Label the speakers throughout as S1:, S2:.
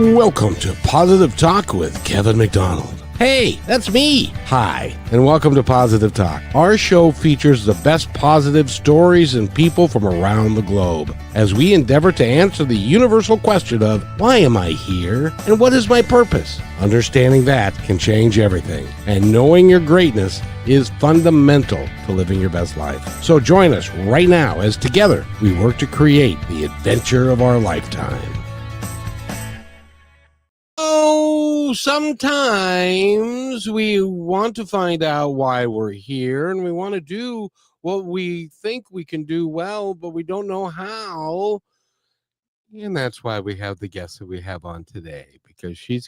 S1: Welcome to Positive Talk with Kevin McDonald. Hey, that's me. Hi, and welcome to Positive Talk. Our show features the best positive stories and people from around the globe as we endeavor to answer the universal question of why am I here and what is my purpose? Understanding that can change everything, and knowing your greatness is fundamental to living your best life. So join us right now as together we work to create the adventure of our lifetime. Oh, sometimes we want to find out why we're here, and we want to do what we think we can do well, but we don't know how. And that's why we have the guest that we have on today, because she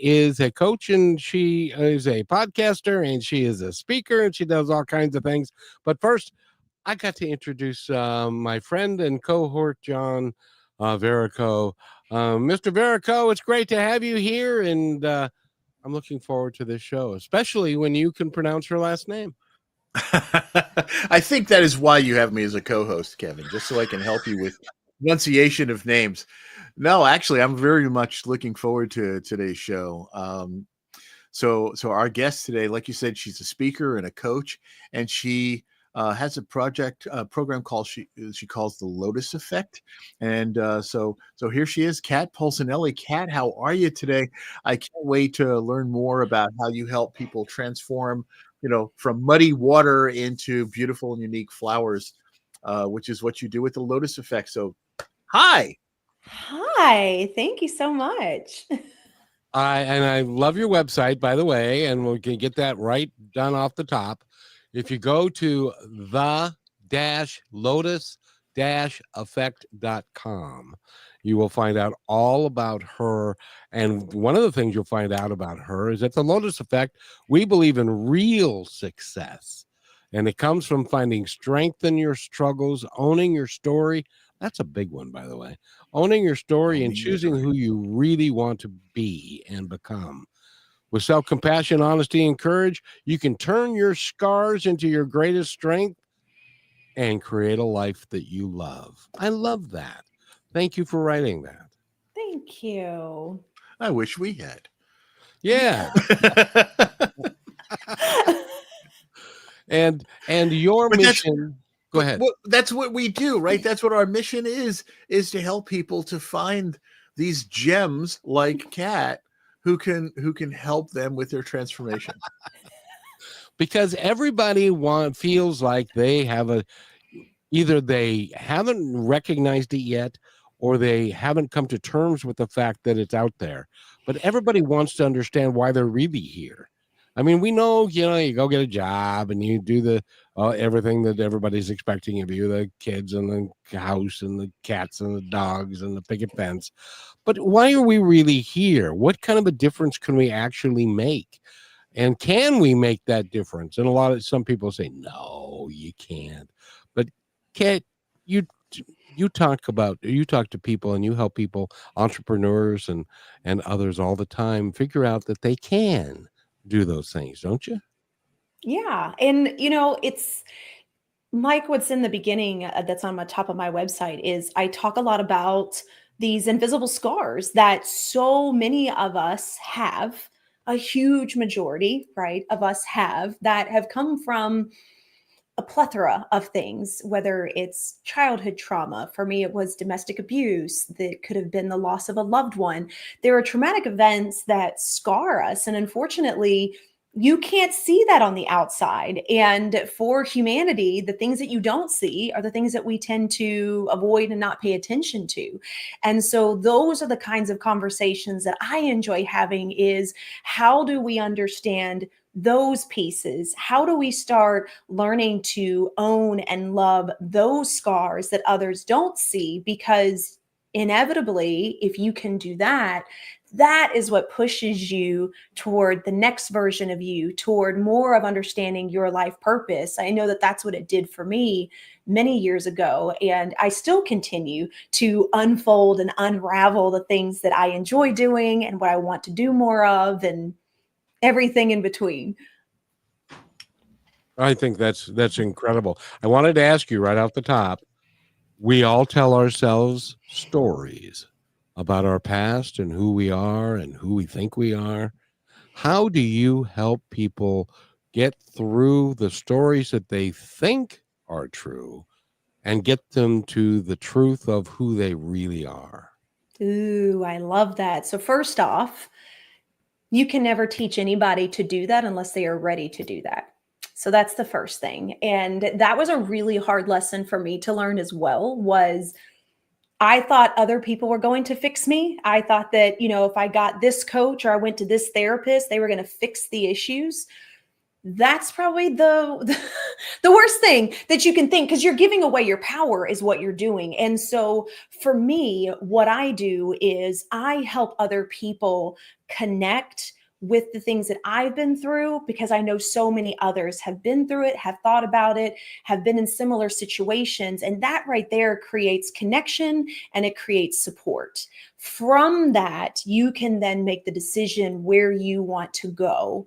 S1: is a coach, and she is a podcaster, and she is a speaker, and she does all kinds of things. But first, I got to introduce my friend and cohort, John Verico. Mr. Verico, it's great to have you here, and I'm looking forward to this show, especially when you can pronounce her last name.
S2: I think that is why you have me as a co-host, Kevin, just so I can help you with pronunciation of names. No, actually, I'm very much looking forward to today's show. So our guest today, like you said, she's a speaker and a coach, and she has a program called she calls the Lotus Effect. And so here she is, Kat Polsinelli. Kat, how are you today? I can't wait to learn more about how you help people transform, from muddy water into beautiful and unique flowers, which is what you do with the Lotus Effect. So, hi.
S3: Hi, thank you so much.
S1: I love your website, by the way, and we can get that right done off the top. If you go to the-lotus-effect.com, you will find out all about her. And one of the things you'll find out about her is that the Lotus Effect, we believe in real success. And it comes from finding strength in your struggles, owning your story. That's a big one, by the way. Owning your story and choosing who you really want to be and become. With self-compassion, honesty, and courage, you can turn your scars into your greatest strength and create a life that you love. I love that. Thank you for writing that.
S3: Thank you.
S2: I wish we had.
S1: Yeah. and your mission. Go ahead.
S2: That's what we do, right? That's what our mission is to help people to find these gems like Kat who can help them with their transformation.
S1: Because everybody feels like they have either they haven't recognized it yet, or they haven't come to terms with the fact that it's out there. But everybody wants to understand why they're really here. I mean, we know, you go get a job and you do the everything that everybody's expecting of you, the kids and the house and the cats and the dogs and the picket fence. But why are we really here? What kind of a difference can we actually make? And can we make that difference? And some people say, no, you can't. But Kat, you talk to people and you help people, entrepreneurs and others all the time, figure out that they can do those things, don't you?
S3: Yeah. And, it's like what's in the beginning that's on the top of my website is I talk a lot about these invisible scars that so many of us have, a huge majority, right, of us that have come from a plethora of things, whether it's childhood trauma. For me, it was domestic abuse. That could have been the loss of a loved one. There are traumatic events that scar us. And unfortunately, you can't see that on the outside. And for humanity, the things that you don't see are the things that we tend to avoid and not pay attention to. And so those are the kinds of conversations that I enjoy having is how do we understand those pieces? How do we start learning to own and love those scars that others don't see? Because inevitably, if you can do that, that is what pushes you toward the next version of you, toward more of understanding your life purpose. I know that that's what it did for me many years ago. And I still continue to unfold and unravel the things that I enjoy doing and what I want to do more of, and everything in between.
S1: I think that's incredible. I wanted to ask you right off the top, we all tell ourselves stories. about our past and who we are and who we think we are. How do you help people get through the stories that they think are true and get them to the truth of who they really are?
S3: Ooh, I love that. So first off, you can never teach anybody to do that unless they are ready to do that. So that's the first thing. And that was a really hard lesson for me to learn as well, was I thought other people were going to fix me. I thought that, if I got this coach or I went to this therapist, they were going to fix the issues. That's probably the worst thing that you can think, because you're giving away your power is what you're doing. And so for me, what I do is I help other people connect with the things that I've been through, because I know so many others have been through it, have thought about it, have been in similar situations. And that right there creates connection and it creates support. From that, you can then make the decision where you want to go.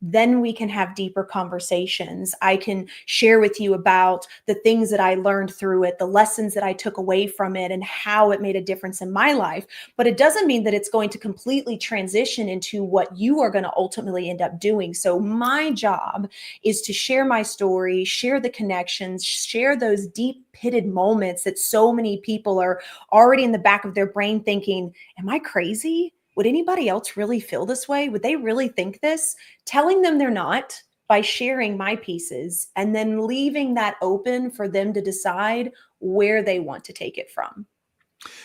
S3: Then we can have deeper conversations. I can share with you about the things that I learned through it, the lessons that I took away from it, and how it made a difference in my life. But it doesn't mean that it's going to completely transition into what you are going to ultimately end up doing. So my job is to share my story, share the connections, share those deep pitted moments that so many people are already in the back of their brain thinking, am I crazy? Would anybody else really feel this way? Would they really think this? Telling them they're not by sharing my pieces and then leaving that open for them to decide where they want to take it from.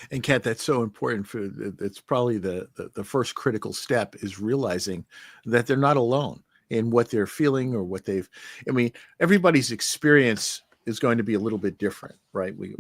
S2: And Kat, that's so important. It's probably the first critical step is realizing that they're not alone in what they're feeling or what they've. I mean, everybody's experience is going to be a little bit different, right? We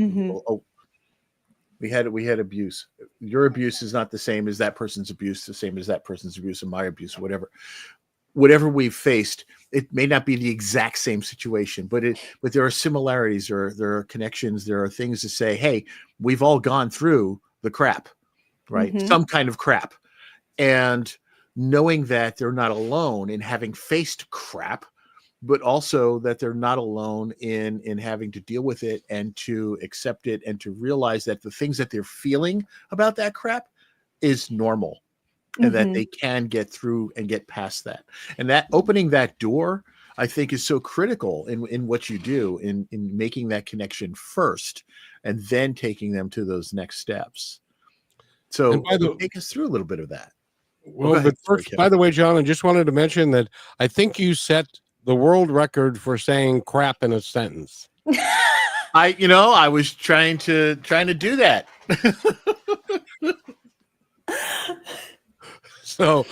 S2: had abuse. Your abuse is not the same as that person's abuse, the same as that person's abuse, and my abuse, whatever we've faced. It may not be the exact same situation, but there are similarities, or there are connections, there are things to say, hey, we've all gone through the crap, right?
S3: Mm-hmm.
S2: Some kind of crap. And knowing that they're not alone in having faced crap, but also that they're not alone in having to deal with it and to accept it and to realize that the things that they're feeling about that crap is normal, and that they can get through and get past that. And that opening that door, I think, is so critical in what you do, in making that connection first and then taking them to those next steps. So take us through a little bit of that.
S1: Well, but first, by the way, John, I just wanted to mention that I think you set the world record for saying crap in a sentence.
S2: I was trying to do that.
S1: So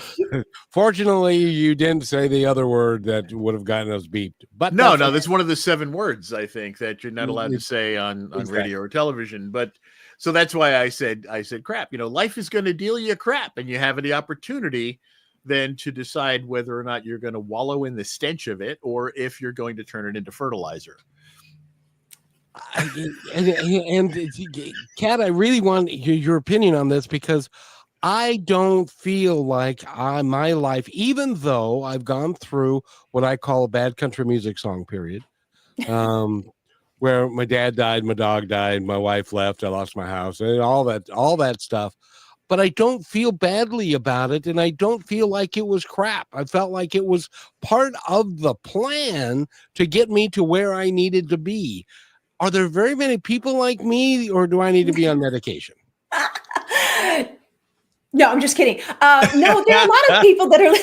S1: fortunately you didn't say the other word that would have gotten us beeped. But
S2: no, that's one of the 7 words, I think, that you're not allowed to say on radio or television. But so that's why I said crap. Life is going to deal you crap, and you have the opportunity then to decide whether or not you're going to wallow in the stench of it, or if you're going to turn it into fertilizer.
S1: And Kat, I really want your opinion on this, because I don't feel like my life, even though I've gone through what I call a bad country music song period, where my dad died, my dog died, my wife left, I lost my house, and all that stuff. But I don't feel badly about it, and I don't feel like it was crap. I felt like it was part of the plan to get me to where I needed to be. Are there very many people like me, or do I need to be on medication?
S3: No, I'm just kidding. No, there are a lot of people that are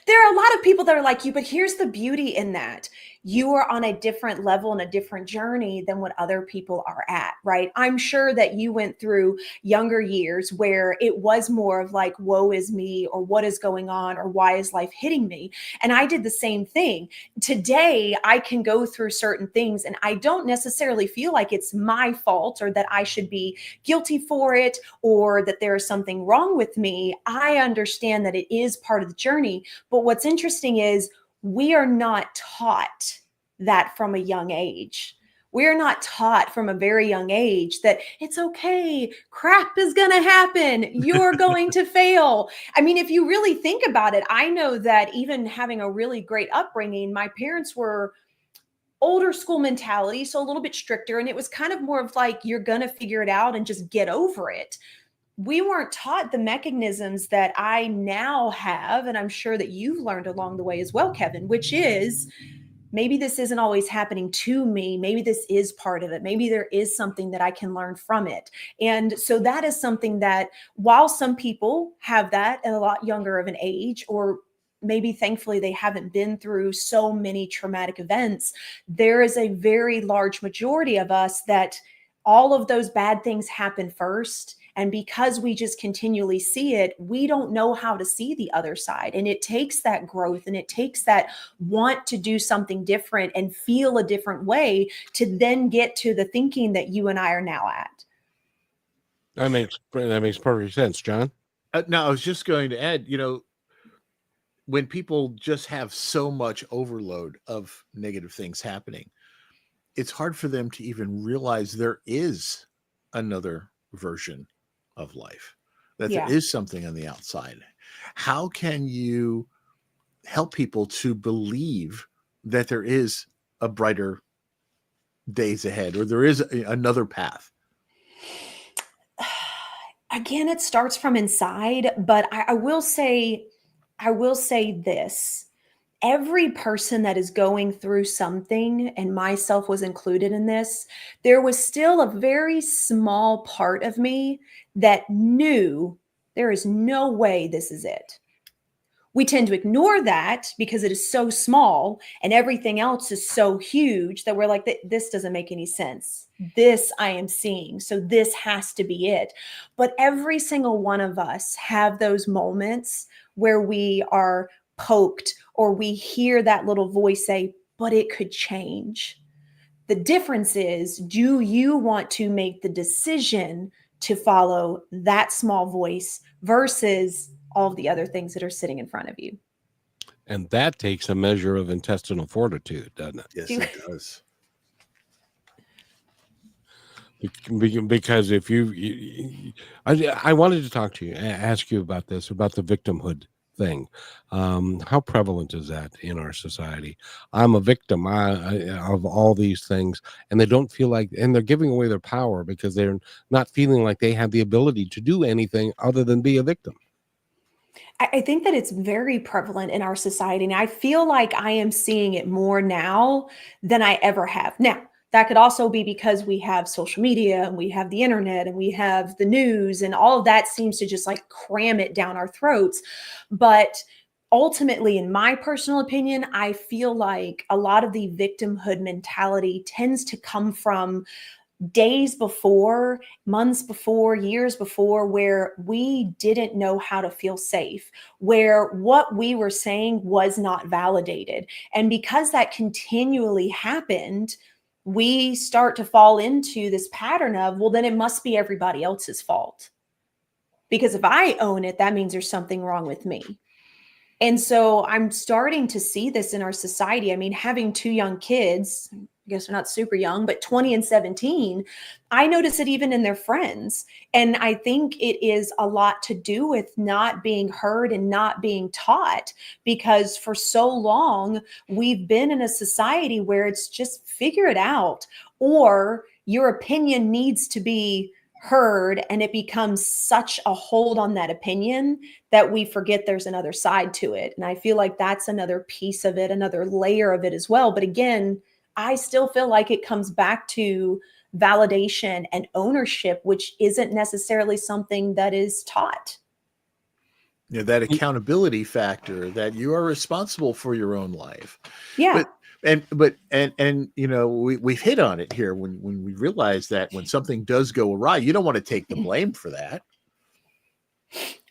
S3: there are a lot of people that are like you, but here's the beauty in that. You are on a different level and a different journey than what other people are at, right? I'm sure that you went through younger years where it was more of like, woe is me, or what is going on, or why is life hitting me? And I did the same thing. Today, I can go through certain things and I don't necessarily feel like it's my fault, or that I should be guilty for it, or that there is something wrong with me. I understand that it is part of the journey. But what's interesting is we are not taught that from a young age. We're not taught from a very young age that it's okay, crap is going to happen, you're going to fail. I mean, if you really think about it, I know that even having a really great upbringing, my parents were older school mentality, so a little bit stricter. And it was kind of more of like, you're going to figure it out and just get over it. we weren't taught the mechanisms that I now have, and I'm sure that you've learned along the way as well, Kevin, which is maybe this isn't always happening to me. Maybe this is part of it. Maybe there is something that I can learn from it. And so that is something that, while some people have that at a lot younger of an age, or maybe thankfully they haven't been through so many traumatic events, there is a very large majority of us that all of those bad things happen first. And because we just continually see it, we don't know how to see the other side. And it takes that growth, and it takes that want to do something different and feel a different way to then get to the thinking that you and I are now at.
S1: That makes perfect sense, John.
S2: Now, I was just going to add, when people just have so much overload of negative things happening, it's hard for them to even realize there is another version of life, that
S3: Yeah.
S2: there is something on the outside. How can you help people to believe that there is a brighter days ahead, or there is another path?
S3: Again, it starts from inside, but I will say this. Every person that is going through something, and myself was included in this, there was still a very small part of me that knew there is no way this is it. We tend to ignore that because it is so small and everything else is so huge that we're like, this doesn't make any sense. This I am seeing. So this has to be it. But every single one of us have those moments where we are poked, or we hear that little voice say, but it could change. The difference is, do you want to make the decision to follow that small voice versus all of the other things that are sitting in front of you?
S1: And that takes a measure of intestinal fortitude, doesn't it?
S2: Yes, it does.
S1: Because if I wanted to talk to you, ask you about this, about the victimhood thing. How prevalent is that in our society? I'm a victim of all these things, and they don't feel like, and they're giving away their power because they're not feeling like they have the ability to do anything other than be a victim.
S3: I think that it's very prevalent in our society. And I feel like I am seeing it more now than I ever have. Now, that could also be because we have social media, and we have the internet, and we have the news, and all of that seems to just like cram it down our throats. But ultimately, in my personal opinion, I feel like a lot of the victimhood mentality tends to come from days before, months before, years before, where we didn't know how to feel safe, where what we were saying was not validated. And because that continually happened, we start to fall into this pattern of, well, then it must be everybody else's fault. Because if I own it, that means there's something wrong with me. And so I'm starting to see this in our society. I mean, having two young kids, I guess they're not super young, but 20 and 17, I notice it even in their friends. And I think it is a lot to do with not being heard and not being taught, because for so long we've been in a society where it's just figure it out, or your opinion needs to be heard, and it becomes such a hold on that opinion that we forget there's another side to it. And I feel like that's another piece of it, another layer of it as well. But again, I still feel like it comes back to validation and ownership, which isn't necessarily something that is taught.
S2: That accountability factor, that you are responsible for your own life.
S3: Yeah.
S2: But we've hit on it here when we realize that when something does go awry, you don't want to take the blame for that.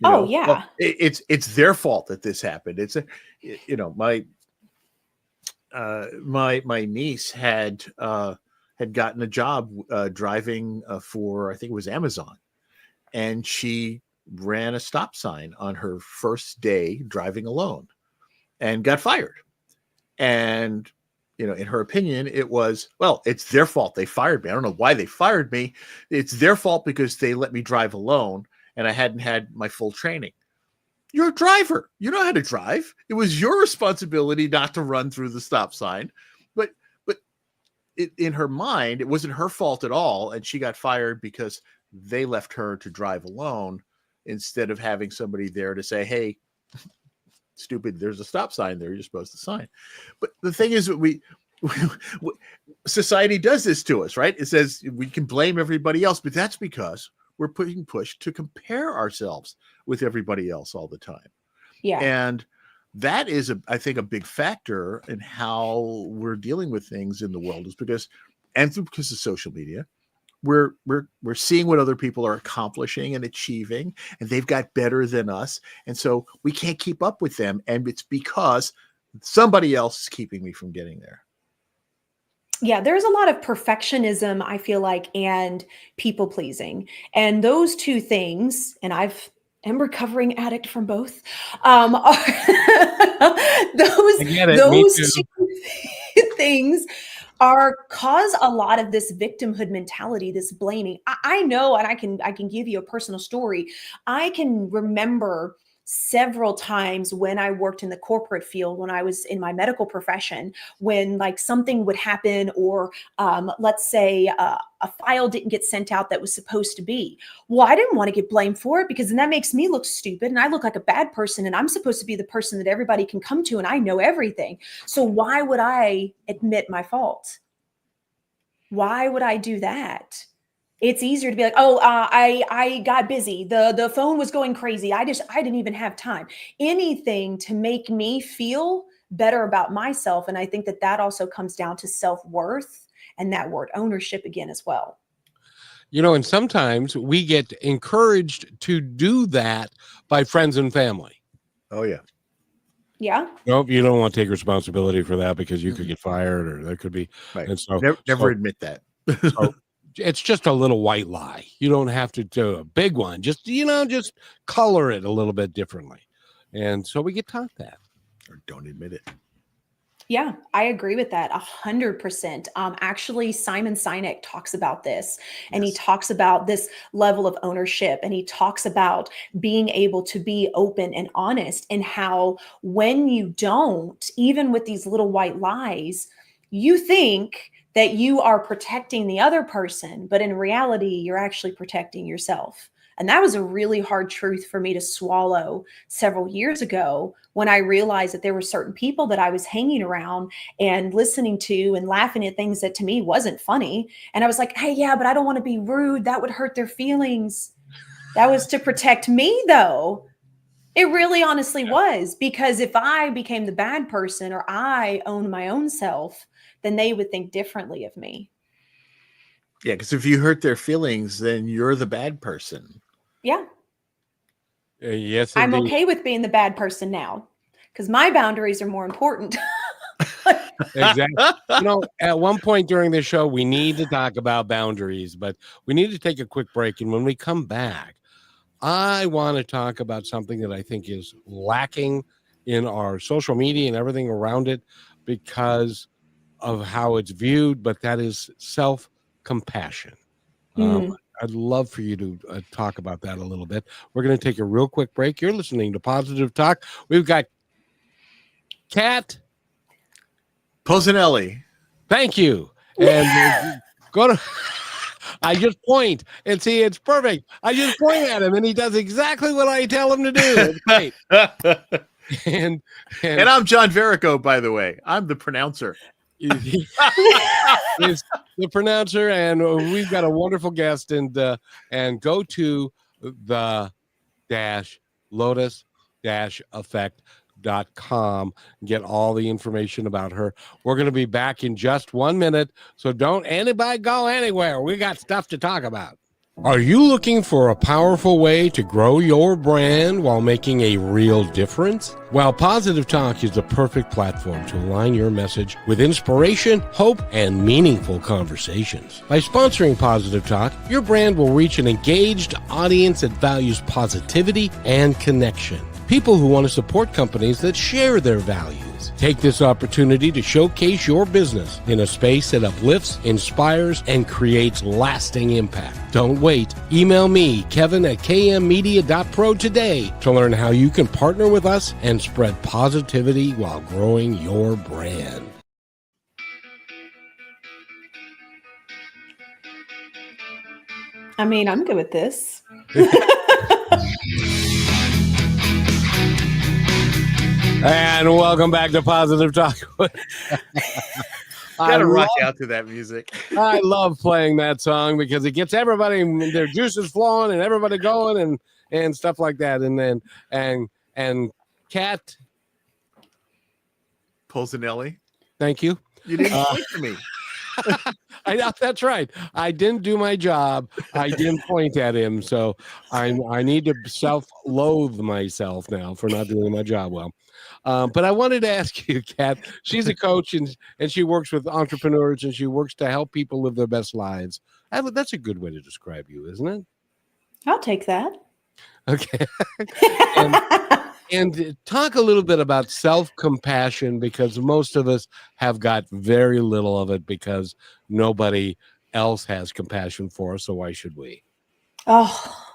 S3: Yeah.
S2: Well, it's their fault that this happened. It's my niece had gotten a job driving for, I think it was Amazon, and she ran a stop sign on her first day driving alone and got fired. And in her opinion, it was, well, it's their fault. They fired me. I don't know why they fired me. It's their fault because they let me drive alone and I hadn't had my full training. You're a driver. You know how to drive. It was your responsibility not to run through the stop sign. But in her mind, it wasn't her fault at all, and she got fired because they left her to drive alone instead of having somebody there to say, "Hey, stupid, there's a stop sign there. You're supposed to sign." But the thing is, society does this to us, right? It says we can blame everybody else, but that's because we're being pushed to compare ourselves with everybody else all the time.
S3: Yeah.
S2: And that is, I think, a big factor in how we're dealing with things in the world, is because of social media, we're seeing what other people are accomplishing and achieving, and they've got better than us. And so we can't keep up with them. And it's because somebody else is keeping me from getting there.
S3: Yeah, there's a lot of perfectionism, I feel like, and people pleasing. And those two things, and am a recovering addict from both. Those two things cause a lot of this victimhood mentality, this blaming. I know, and I can give you a personal story. I can remember several times when I worked in the corporate field, when I was in my medical profession, when like something would happen, or let's say a file didn't get sent out that was supposed to be. Well, I didn't want to get blamed for it, because then that makes me look stupid and I look like a bad person, and I'm supposed to be the person that everybody can come to, and I know everything. So why would I admit my fault? Why would I do that? It's easier to be like, oh, I got busy. The phone was going crazy. I didn't even have time. Anything to make me feel better about myself. And I think that also comes down to self-worth and that word ownership again as well.
S1: And sometimes we get encouraged to do that by friends and family.
S2: Oh, yeah.
S3: Yeah.
S1: Nope, you don't want to take responsibility for that, because you could get fired, or there could be.
S2: Right.
S1: And so
S2: never admit that.
S1: So it's just a little white lie. You don't have to do a big one. Just color it a little bit differently. And so we get taught that.
S2: Or don't admit it.
S3: Yeah, I agree with that 100%. Actually, Simon Sinek talks about this, and he talks about this level of ownership, and he talks about being able to be open and honest, and how when you don't, even with these little white lies, you think that you are protecting the other person, but in reality, you're actually protecting yourself. And that was a really hard truth for me to swallow several years ago, when I realized that there were certain people that I was hanging around and listening to and laughing at things that to me wasn't funny. And I was like, hey, yeah, but I don't want to be rude. That would hurt their feelings. That was to protect me, though. It really honestly was, because if I became the bad person, or I owned my own self, then they would think differently of me.
S2: Yeah, because if you hurt their feelings, then you're the bad person.
S3: Yeah.
S1: Yes,
S3: I'm
S1: indeed.
S3: okay with being the bad person now, because my boundaries are more important.
S1: Exactly. At one point during the show, we need to talk about boundaries, but we need to take a quick break. And when we come back, I want to talk about something that I think is lacking in our social media and everything around it, because of how it's viewed, but that is self-compassion. I'd love for you to talk about that a little bit. We're going to take a real quick break. You're listening to Positive Talk. We've got Kat
S2: Polsinelli.
S1: Thank you. And go to I just point and see, it's perfect. I just point at him and he does exactly what I tell him to do. It's great. And
S2: I'm John Verico, by the way. I'm the pronouncer.
S1: Is the pronouncer, and we've got a wonderful guest, and go to the lotus-effect.com and get all the information about her. We're going to be back in just 1 minute, so don't anybody go anywhere. We got stuff to talk about. Are you looking for a powerful way to grow your brand while making a real difference? Well, Positive Talk is the perfect platform to align your message with inspiration, hope, and meaningful conversations. By sponsoring Positive Talk, your brand will reach an engaged audience that values positivity and connection. People who want to support companies that share their values. Take this opportunity to showcase your business in a space that uplifts, inspires, and creates lasting impact. Don't wait. Email me, Kevin@kmmedia.pro today to learn how you can partner with us and spread positivity while growing your brand.
S3: I mean, I'm good with this.
S1: And welcome back to Positive Talk.
S2: Gotta rock out to that music.
S1: I love playing that song because it gets everybody, their juices flowing and everybody going and stuff like that. And then and Kat,
S2: Polsinelli,
S1: thank you.
S2: you didn't point to me.
S1: I know, that's right. I didn't do my job. I didn't point at him, so I need to self-loathe myself now for not doing my job well. But I wanted to ask you, Kat. She's a coach and she works with entrepreneurs and she works to help people live their best lives. That's a good way to describe you, isn't it?
S3: I'll take that.
S1: Okay. And talk a little bit about self-compassion, because most of us have got very little of it because nobody else has compassion for us. So why should we?
S3: Oh,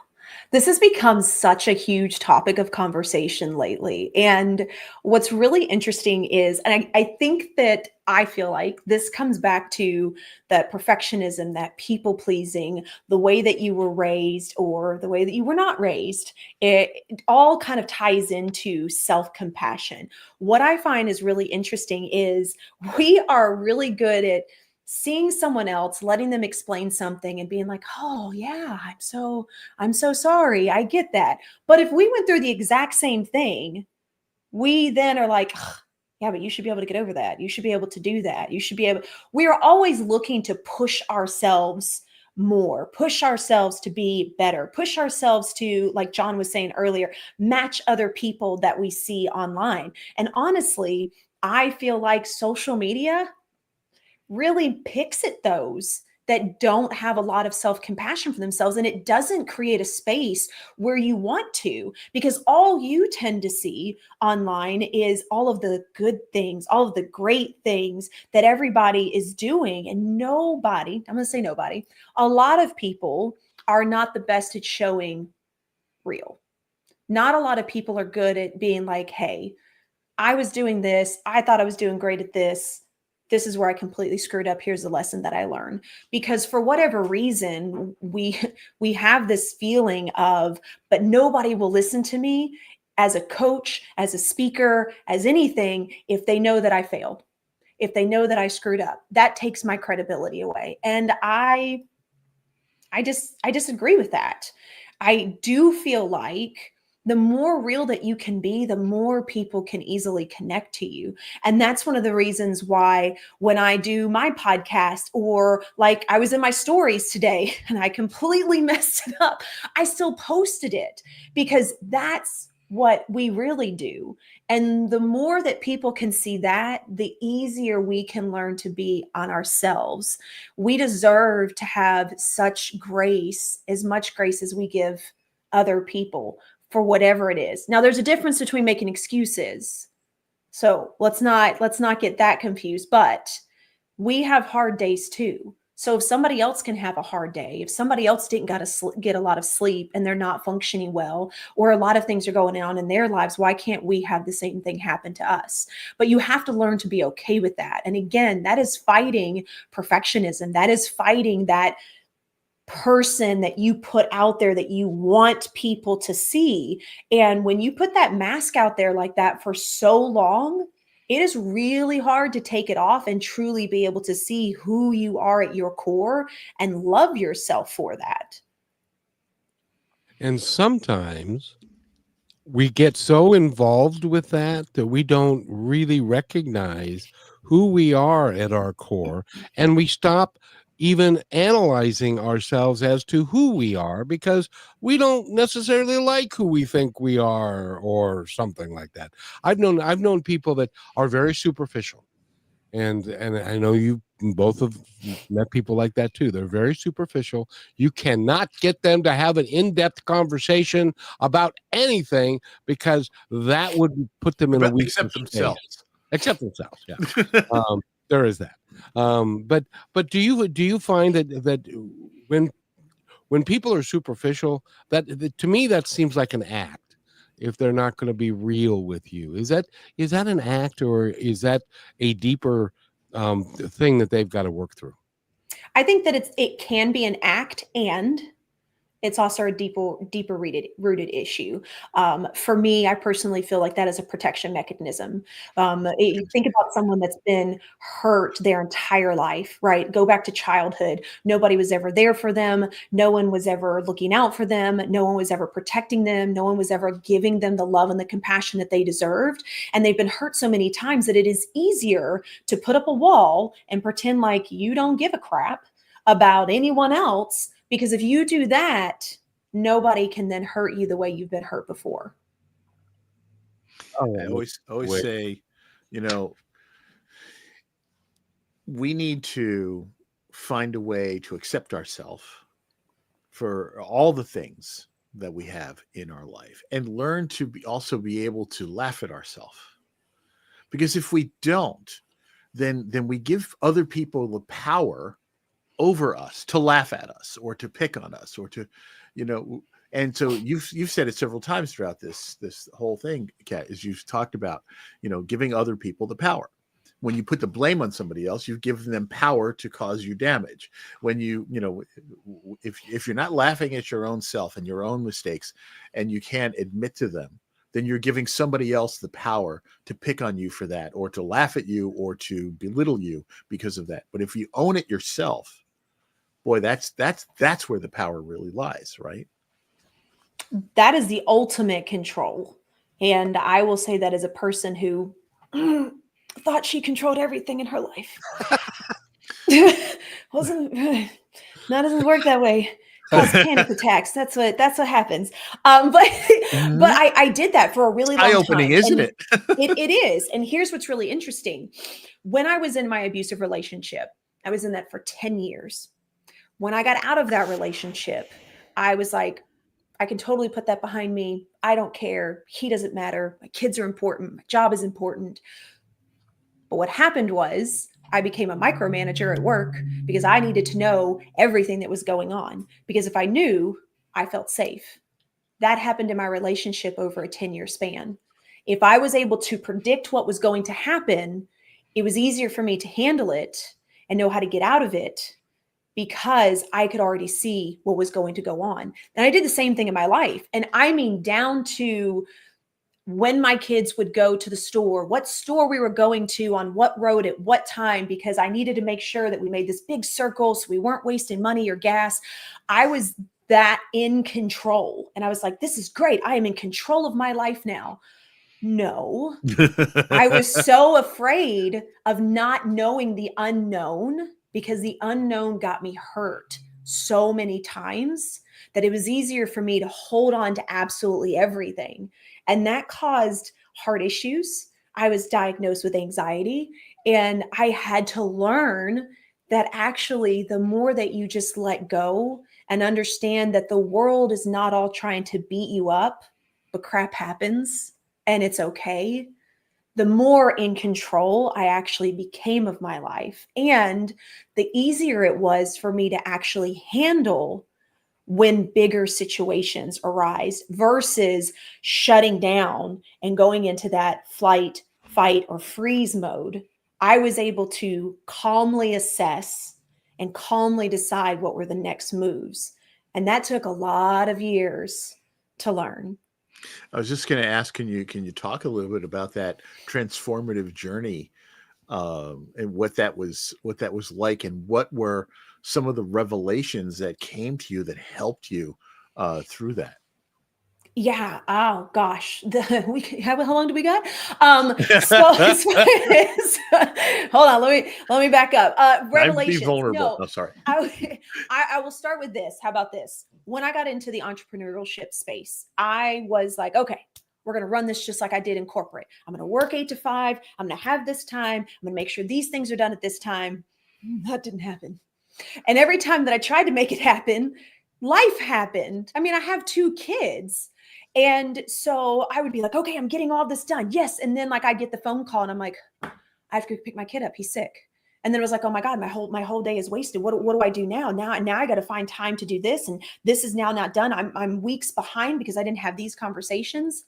S3: this has become such a huge topic of conversation lately. And what's really interesting is, and I think that I feel like this comes back to that perfectionism, that people pleasing, the way that you were raised or the way that you were not raised. It all kind of ties into self-compassion. What I find is really interesting is we are really good at seeing someone else, letting them explain something and being like, oh yeah, I'm so sorry. I get that. But if we went through the exact same thing, we then are like, yeah, but you should be able to get over that. You should be able to do that. You should be able, we are always looking to push ourselves more, push ourselves to be better, push ourselves to, like John was saying earlier, match other people that we see online. And honestly, I feel like social media really picks at those that don't have a lot of self-compassion for themselves. And it doesn't create a space where you want to, because all you tend to see online is all of the good things, all of the great things that everybody is doing. And nobody, I'm going to say nobody, a lot of people are not the best at showing real. Not a lot of people are good at being like, hey, I was doing this. I thought I was doing great at this. This is where I completely screwed up. Here's the lesson that I learned. Because for whatever reason, we have this feeling of, but nobody will listen to me as a coach, as a speaker, as anything, if they know that I failed, if they know that I screwed up. That takes my credibility away. And I disagree with that. I do feel like the more real that you can be, the more people can easily connect to you. And that's one of the reasons why when I do my podcast, or like I was in my stories today and I completely messed it up, I still posted it, because that's what we really do. And the more that people can see that, the easier we can learn to be on ourselves. We deserve to have such grace, as much grace as we give other people for whatever it is. Now, there's a difference between making excuses. So let's not get that confused, but we have hard days too. So if somebody else can have a hard day, if somebody else didn't get a lot of sleep and they're not functioning well, or a lot of things are going on in their lives, why can't we have the same thing happen to us? But you have to learn to be okay with that. And again, that is fighting perfectionism. That is fighting that person that you put out there that you want people to see. And when you put that mask out there like that for so long, it is really hard to take it off and truly be able to see who you are at your core and love yourself for that.
S1: And sometimes we get so involved with that we don't really recognize who we are at our core, and we stop even analyzing ourselves as to who we are because we don't necessarily like who we think we are or something like that. I've known people that are very superficial, and I know you both have met people like that too. They're very superficial. You cannot get them to have an in-depth conversation about anything because that would put them in a weak
S2: except
S1: state.
S2: themselves.
S1: Except themselves, yeah. There is that. But do you find that when people are superficial, that to me that seems like an act? If they're not going to be real with you, is that an act, or is that a deeper thing that they've got to work through?
S3: I think that it can be an act, and it's also a deeper rooted issue. For me, I personally feel like that is a protection mechanism. You think about someone that's been hurt their entire life, right? Go back to childhood. Nobody was ever there for them. No one was ever looking out for them. No one was ever protecting them. No one was ever giving them the love and the compassion that they deserved. And they've been hurt so many times that it is easier to put up a wall and pretend like you don't give a crap about anyone else, because if you do that, nobody can then hurt you the way you've been hurt before.
S2: I always say, you know, we need to find a way to accept ourselves for all the things that we have in our life, and learn to also be able to laugh at ourselves. Because if we don't, then we give other people the power over us to laugh at us or to pick on us or to, you know. And so you've said it several times throughout this whole thing, Kat, is you've talked about, you know, giving other people the power. When you put the blame on somebody else, you've given them power to cause you damage. When you know, if you're not laughing at your own self and your own mistakes, and you can't admit to them, then you're giving somebody else the power to pick on you for that, or to laugh at you, or to belittle you because of that. But if you own it yourself, boy, that's where the power really lies, right?
S3: That is the ultimate control. And I will say that as a person who thought she controlled everything in her life. Doesn't work that way. Cause panic attacks. That's what happens. But I did that for a really long time.
S2: Eye-opening, isn't it?
S3: It is. And here's what's really interesting. When I was in my abusive relationship, I was in that for 10 years. When I got out of that relationship, I was like, I can totally put that behind me. I don't care. He doesn't matter. My kids are important. My job is important. But what happened was I became a micromanager at work because I needed to know everything that was going on. Because if I knew, I felt safe. That happened in my relationship over a 10-year span. If I was able to predict what was going to happen, it was easier for me to handle it and know how to get out of it, because I could already see what was going to go on. And I did the same thing in my life. And I mean, down to when my kids would go to the store, what store we were going to, on what road, at what time, because I needed to make sure that we made this big circle so we weren't wasting money or gas. I was that in control. And I was like, this is great. I am in control of my life now. No, I was so afraid of not knowing the unknown, because the unknown got me hurt so many times that it was easier for me to hold on to absolutely everything. And that caused heart issues. I was diagnosed with anxiety, and I had to learn that actually the more that you just let go and understand that the world is not all trying to beat you up, but crap happens and it's okay, the more in control I actually became of my life. And the easier it was for me to actually handle when bigger situations arise, versus shutting down and going into that flight, fight, or freeze mode. I was able to calmly assess and calmly decide what were the next moves. And that took a lot of years to learn.
S2: I was just going to ask, can you talk a little bit about that transformative journey, and what that was like, and what were some of the revelations that came to you that helped you through that?
S3: Yeah. Oh gosh. How long do we got? So hold on. Let me back up. Revelations.
S2: Be vulnerable.
S3: No,
S2: No, sorry.
S3: I will start with this. How about this? When I got into the entrepreneurship space, I was like, okay, we're going to run this just like I did in corporate. I'm going to work 8 to 5. I'm going to have this time. I'm going to make sure these things are done at this time. That didn't happen. And every time that I tried to make it happen, life happened. I mean, I have 2 kids. And so I would be like, okay, I'm getting all this done. Yes. And then like I get the phone call and I'm like, I have to go pick my kid up. He's sick. And then it was like, oh my God, my whole day is wasted. What do I do now? Now I got to find time to do this. And this is now not done. I'm weeks behind because I didn't have these conversations.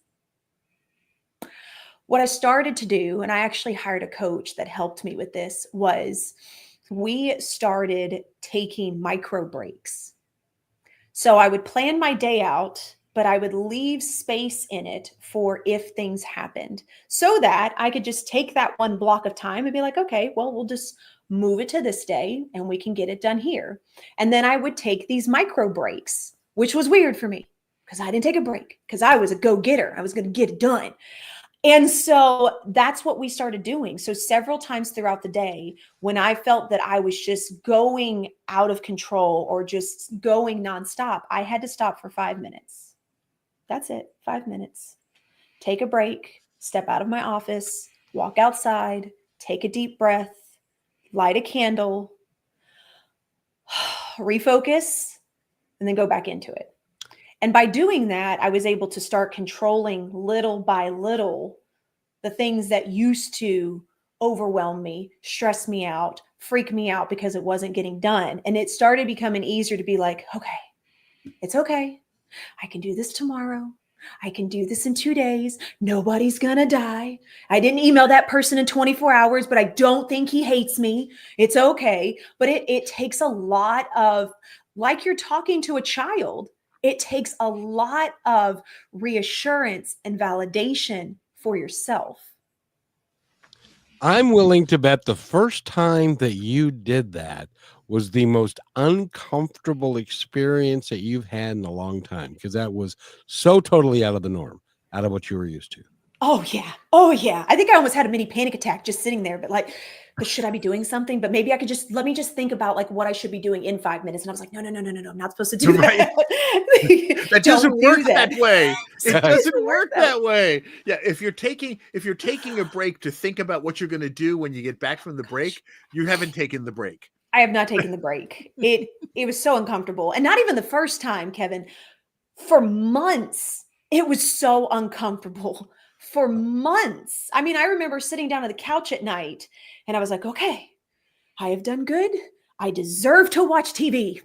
S3: What I started to do, and I actually hired a coach that helped me with this, was we started taking micro breaks. So I would plan my day out, but I would leave space in it for if things happened so that I could just take that one block of time and be like, okay, well, we'll just move it to this day and we can get it done here. And then I would take these micro breaks, which was weird for me because I didn't take a break because I was a go-getter. I was going to get it done. And so that's what we started doing. So several times throughout the day, when I felt that I was just going out of control or just going nonstop, I had to stop for 5 minutes. That's it, 5 minutes. Take a break, step out of my office, walk outside, take a deep breath, light a candle, refocus, and then go back into it. And by doing that, I was able to start controlling little by little the things that used to overwhelm me, stress me out, freak me out because it wasn't getting done. And it started becoming easier to be like, okay, it's okay. I can do this tomorrow. I can do this in 2 days. Nobody's gonna die. I didn't email that person in 24 hours, but I don't think he hates me. It's okay. But it takes a lot of, like you're talking to a child, it takes a lot of reassurance and validation for yourself.
S1: I'm willing to bet the first time that you did that was the most uncomfortable experience that you've had in a long time, because that was so totally out of the norm, out of what you were used to.
S3: Oh yeah. Oh yeah. I think I almost had a mini panic attack just sitting there, but should I be doing something? But maybe I could let me just think about like what I should be doing in 5 minutes. And I was like, no, I'm not supposed to do that.
S2: That doesn't work that way. It
S1: It
S2: doesn't work that way. Yeah. If you're taking a break to think about what you're going to do when you get back from the break, you haven't taken the break.
S3: I have not taken the break. It was so uncomfortable. And not even the first time, Kevin. For months, it was so uncomfortable. For months. I mean, I remember sitting down on the couch at night and I was like, okay, I have done good. I deserve to watch TV,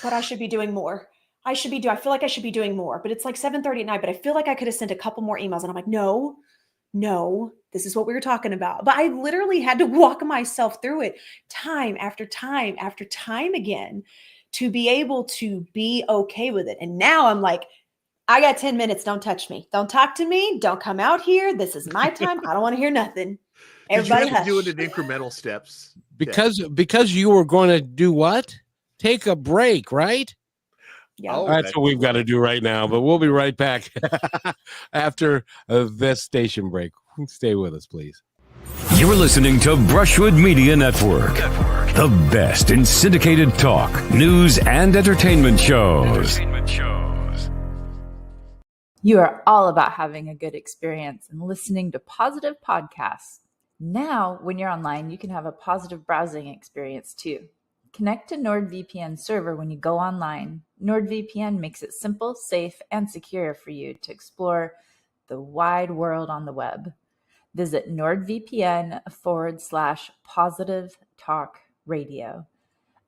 S3: but I should be doing more. I feel like I should be doing more, but it's like 7:30 at night, but I feel like I could have sent a couple more emails. And I'm like, no, this is what we were talking about. But I literally had to walk myself through it time after time after time again to be able to be okay with it. And now I'm like, I got 10 minutes. Don't touch me. Don't talk to me. Don't come out here. This is my time. I don't want to hear nothing. Everybody
S2: Did you have to do it in incremental steps?
S1: Because you were going to do what? Take a break, right?
S3: Yeah.
S2: Oh,
S1: That's what we've got to do right now. But we'll be right back after this station break. Stay with us, please.
S4: You're listening to Brushwood Media Network, the best in syndicated talk, news, and entertainment shows.
S5: You are all about having a good experience and listening to positive podcasts. Now, when you're online, you can have a positive browsing experience too. Connect to NordVPN server when you go online. NordVPN makes it simple, safe, and secure for you to explore the wide world on the web. Visit NordVPN/positive talk radio.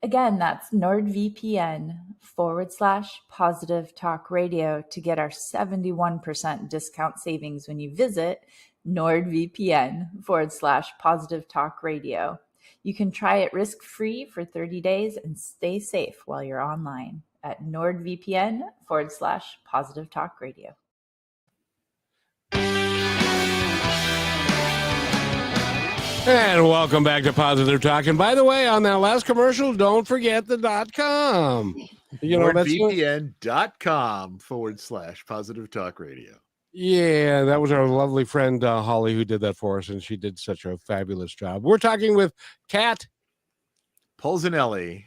S5: Again, that's NordVPN/positive talk radio to get our 71% discount savings when you visit NordVPN/positive talk radio. You can try it risk-free for 30 days and stay safe while you're online at NordVPN/positive talk radio.
S1: And welcome back to Positive Talk. And by the way, on that last commercial, don't forget the .com. You know, that's
S2: NordVPN.com/positive talk radio.
S1: Yeah, that was our lovely friend Holly who did that for us, and she did such a fabulous job. We're talking with Kat
S2: Polsinelli.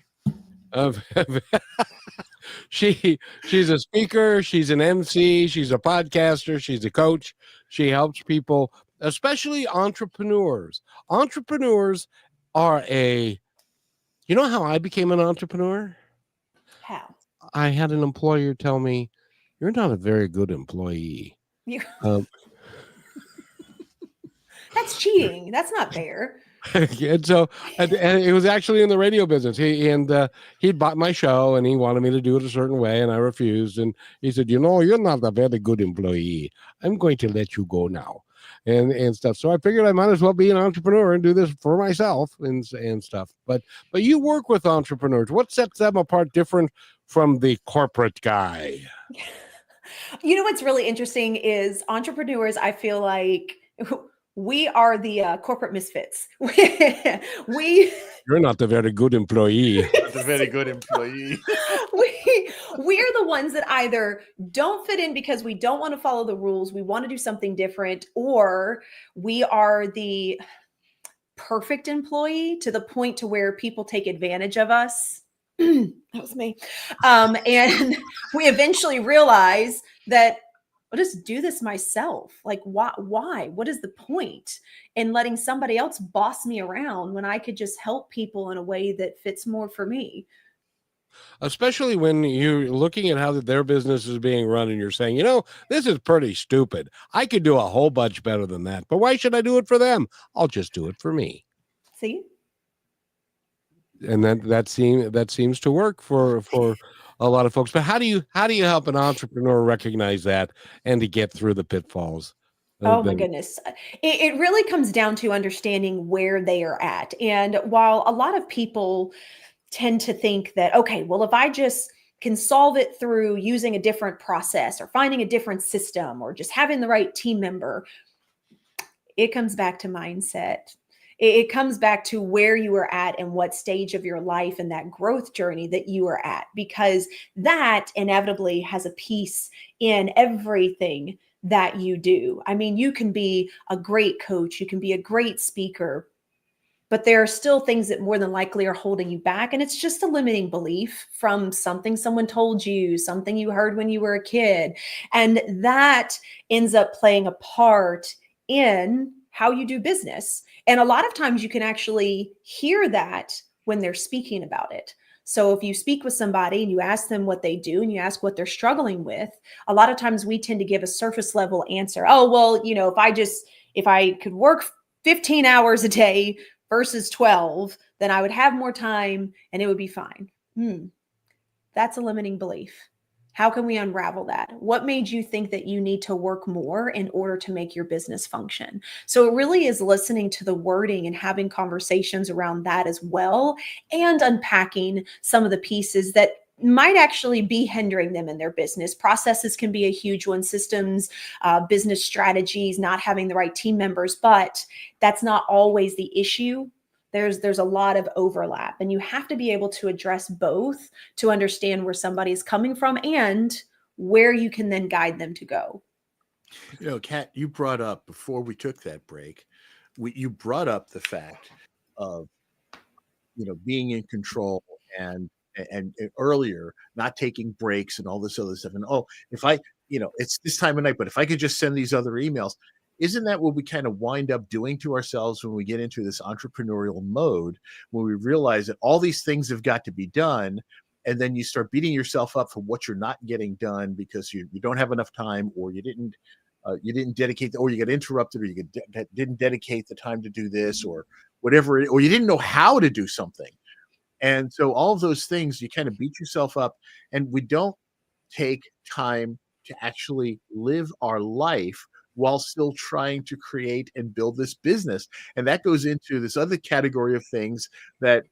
S1: She's a speaker, she's an MC, she's a podcaster, she's a coach. She helps people, especially entrepreneurs. Entrepreneurs are you know how I became an entrepreneur?
S3: How?
S1: I had an employer tell me, you're not a very good employee.
S3: That's cheating. That's not fair.
S1: And so, and it was actually in the radio business. He bought my show and he wanted me to do it a certain way, and I refused. And he said, "You know, you're not a very good employee. I'm going to let you go now," and stuff. So I figured I might as well be an entrepreneur and do this for myself and stuff. But you work with entrepreneurs. What sets them apart different from the corporate guy?
S3: You know what's really interesting is entrepreneurs, I feel like we are the corporate misfits. we
S1: You're not a very good employee.
S2: That's a very good employee.
S3: we are the ones that either don't fit in because we don't want to follow the rules, we want to do something different, or we are the perfect employee to the point to where people take advantage of us. That was me. And we eventually realize that I'll just do this myself. Like, why? What is the point in letting somebody else boss me around when I could just help people in a way that fits more for me?
S1: Especially when you're looking at how their business is being run and you're saying, this is pretty stupid. I could do a whole bunch better than that, but why should I do it for them? I'll just do it for me.
S3: See?
S1: And that seems to work for a lot of folks. But how do you help an entrepreneur recognize that and to get through the pitfalls?
S3: Oh my goodness. It really comes down to understanding where they are at. And while a lot of people tend to think that, okay, well, if I just can solve it through using a different process or finding a different system or just having the right team member, it comes back to mindset. It comes back to where you are at and what stage of your life and that growth journey that you are at, because that inevitably has a piece in everything that you do. I mean, you can be a great coach, you can be a great speaker, but there are still things that more than likely are holding you back. And it's just a limiting belief from something someone told you, something you heard when you were a kid. And that ends up playing a part in how you do business. And a lot of times you can actually hear that when they're speaking about it. So if you speak with somebody and you ask them what they do and you ask what they're struggling with, a lot of times we tend to give a surface level answer. Oh, well, if I could work 15 hours a day versus 12, then I would have more time and it would be fine. That's a limiting belief. How can we unravel that? What made you think that you need to work more in order to make your business function? So it really is listening to the wording and having conversations around that as well, and unpacking some of the pieces that might actually be hindering them in their business. Processes can be a huge one, systems, business strategies, not having the right team members, but that's not always the issue. There's a lot of overlap, and you have to be able to address both to understand where somebody's coming from and where you can then guide them to go.
S2: Kat, you brought up before we took that break, you brought up the fact of, being in control and earlier, not taking breaks and all this other stuff. And if I, it's this time of night, but if I could just send these other emails, isn't that what we kind of wind up doing to ourselves when we get into this entrepreneurial mode, when we realize that all these things have got to be done, and then you start beating yourself up for what you're not getting done because you don't have enough time, or you didn't dedicate, or you got interrupted, or you didn't dedicate the time to do this, or whatever, or you didn't know how to do something. And so all of those things, you kind of beat yourself up, and we don't take time to actually live our life while still trying to create and build this business. And that goes into this other category of things that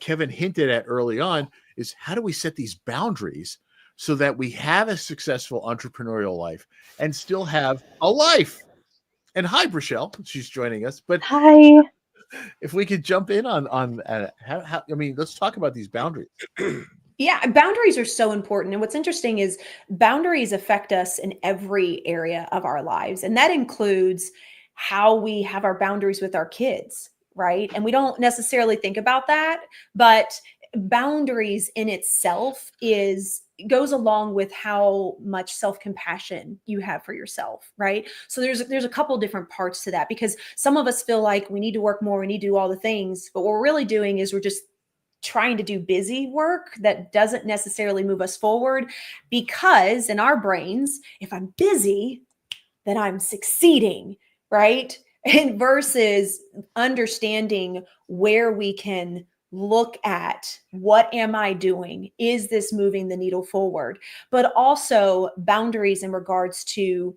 S2: Kevin hinted at early on, is how do we set these boundaries so that we have a successful entrepreneurial life and still have a life? And hi, Brachelle, she's joining us. But
S6: hi,
S2: if we could jump in on how let's talk about these boundaries.
S3: Yeah, boundaries are so important. And what's interesting is boundaries affect us in every area of our lives. And that includes how we have our boundaries with our kids, right? And we don't necessarily think about that, but boundaries in itself goes along with how much self-compassion you have for yourself, right? So there's a couple different parts to that, because some of us feel like we need to work more, we need to do all the things, but what we're really doing is we're just trying to do busy work that doesn't necessarily move us forward, because in our brains, if I'm busy, then I'm succeeding, right? And versus understanding where we can look at what am I doing? Is this moving the needle forward? But also boundaries in regards to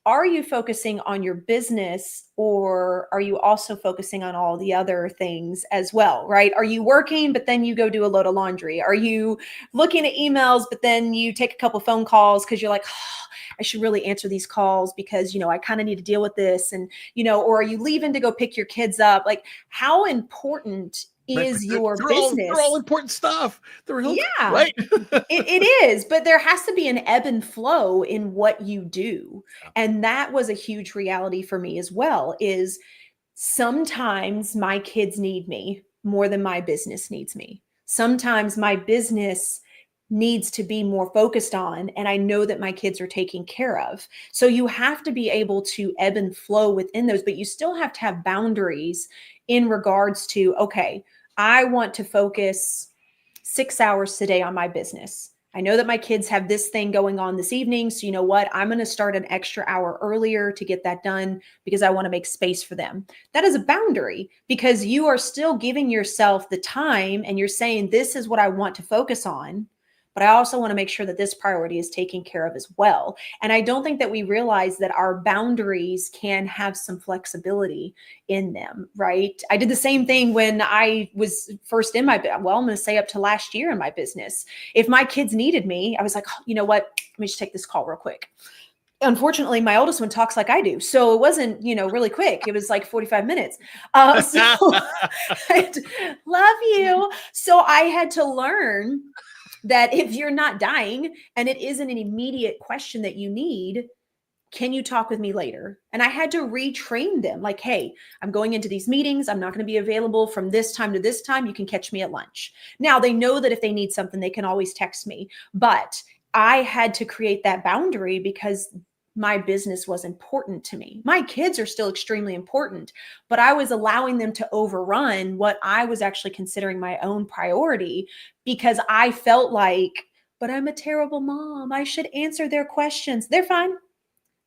S3: are you focusing on your business, or are you also focusing on all the other things as well, right? Are you working, but then you go do a load of laundry? Are you looking at emails, but then you take a couple phone calls because you're like, oh, I should really answer these calls because, I kind of need to deal with this. And, or are you leaving to go pick your kids up? Like, how important is your
S2: they're all
S3: business?
S2: important stuff. They're
S3: Yeah,
S2: right.
S3: it is, but there has to be an ebb and flow in what you do. And that was a huge reality for me as well, is sometimes my kids need me more than my business needs me. Sometimes my business needs to be more focused on, and I know that my kids are taken care of. So you have to be able to ebb and flow within those, but you still have to have boundaries in regards to, okay, I want to focus 6 hours today on my business. I know that my kids have this thing going on this evening. So you know what? I'm going to start an extra hour earlier to get that done because I want to make space for them. That is a boundary, because you are still giving yourself the time and you're saying, this is what I want to focus on, but I also want to make sure that this priority is taken care of as well. And I don't think that we realize that our boundaries can have some flexibility in them, right? I did the same thing when I was first in I'm going to say up to last year in my business. If my kids needed me, I was like, oh, you know what? Let me just take this call real quick. Unfortunately, my oldest one talks like I do. So it wasn't, really quick. It was like 45 minutes. So love you. So I had to learn that if you're not dying and it isn't an immediate question that you need, can you talk with me later? And I had to retrain them like, hey, I'm going into these meetings. I'm not going to be available from this time to this time. You can catch me at lunch. Now they know that if they need something, they can always text me. But I had to create that boundary because my business was important to me. My kids are still extremely important, but I was allowing them to overrun what I was actually considering my own priority because I felt like, but I'm a terrible mom. I should answer their questions. They're fine.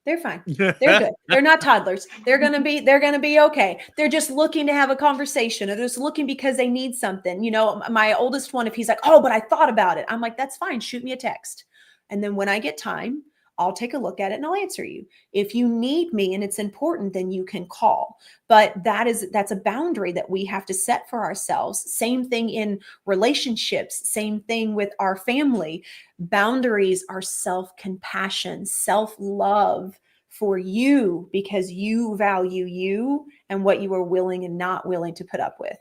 S3: They're fine. They're good. They're not toddlers. They're going to be okay. They're just looking to have a conversation, or they're just looking because they need something. My oldest one, if he's like, oh, but I thought about it. I'm like, that's fine. Shoot me a text. And then when I get time, I'll take a look at it and I'll answer you. If you need me and it's important, then you can call. But that's a boundary that we have to set for ourselves. Same thing in relationships, same thing with our family. Boundaries are self-compassion, self-love for you, because you value you and what you are willing and not willing to put up with.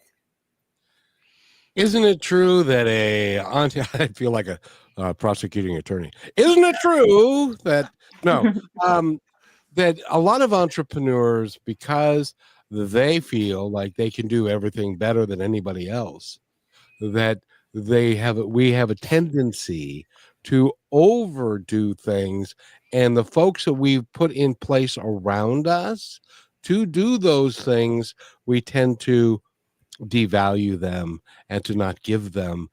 S1: Isn't it true that I feel like a prosecuting attorney. Isn't it true that that a lot of entrepreneurs, because they feel like they can do everything better than anybody else, that we have a tendency to overdo things, and the folks that we've put in place around us to do those things, we tend to devalue them and to not give them